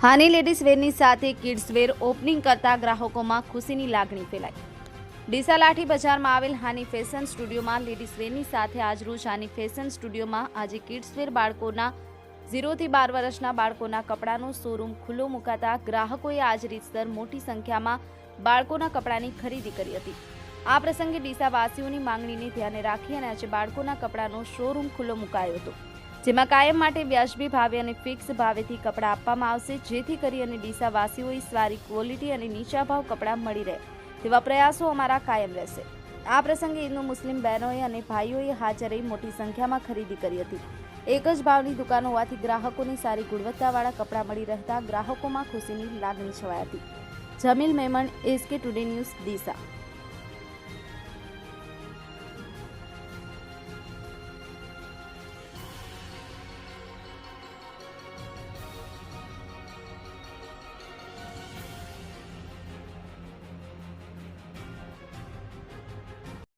હાની લેડીઝ વેરની સાથે kids wear opening કરતા ગ્રાહકોમાં ખુશીની લાગણી ફેલાઈ। ડીસા લાઠી બજારમાં આવેલ હાની ફેશન સ્ટુડિયોમાં લેડીઝ વેરની સાથે આજરોજ હાની ફેશન સ્ટુડિયોમાં આજે કિડ્સ વેર બાળકોના 0 થી 12 વર્ષના બાળકોના કપડાનો શોરૂમ ખુલ્લો મુકાતા ગ્રાહકોએ આજ રીતસર મોટી સંખ્યામાં બાળકોના કપડાની ખરીદી કરી હતી। આ પ્રસંગે ડીસા વાસીઓની માંગણીને ધ્યાને રાખી અને આજે બાળકોના કપડાનો શોરૂમ ખુલ્લો મુકાયો હતો, જેમાં કાયમ માટે વ્યાજબી ભાવે અને ફિક્સ ભાવેથી કપડાં આપવામાં આવશે, જેથી કરી અને ડીસા વાસીઓએ સારી ક્વોલિટી અને નીચા ભાવ કપડાં મળી રહે તેવા પ્રયાસો અમારા કાયમ રહેશે। આ પ્રસંગે હિન્દુ મુસ્લિમ બહેનોએ અને ભાઈઓએ હાજર રહી મોટી સંખ્યામાં ખરીદી કરી હતી। એક જ ભાવની દુકાન હોવાથી ગ્રાહકોને સારી ગુણવત્તાવાળા કપડાં મળી રહેતા ગ્રાહકોમાં ખુશીની લાગણી છવાઈ હતી। Jamil Memon, SK today news, Deesa.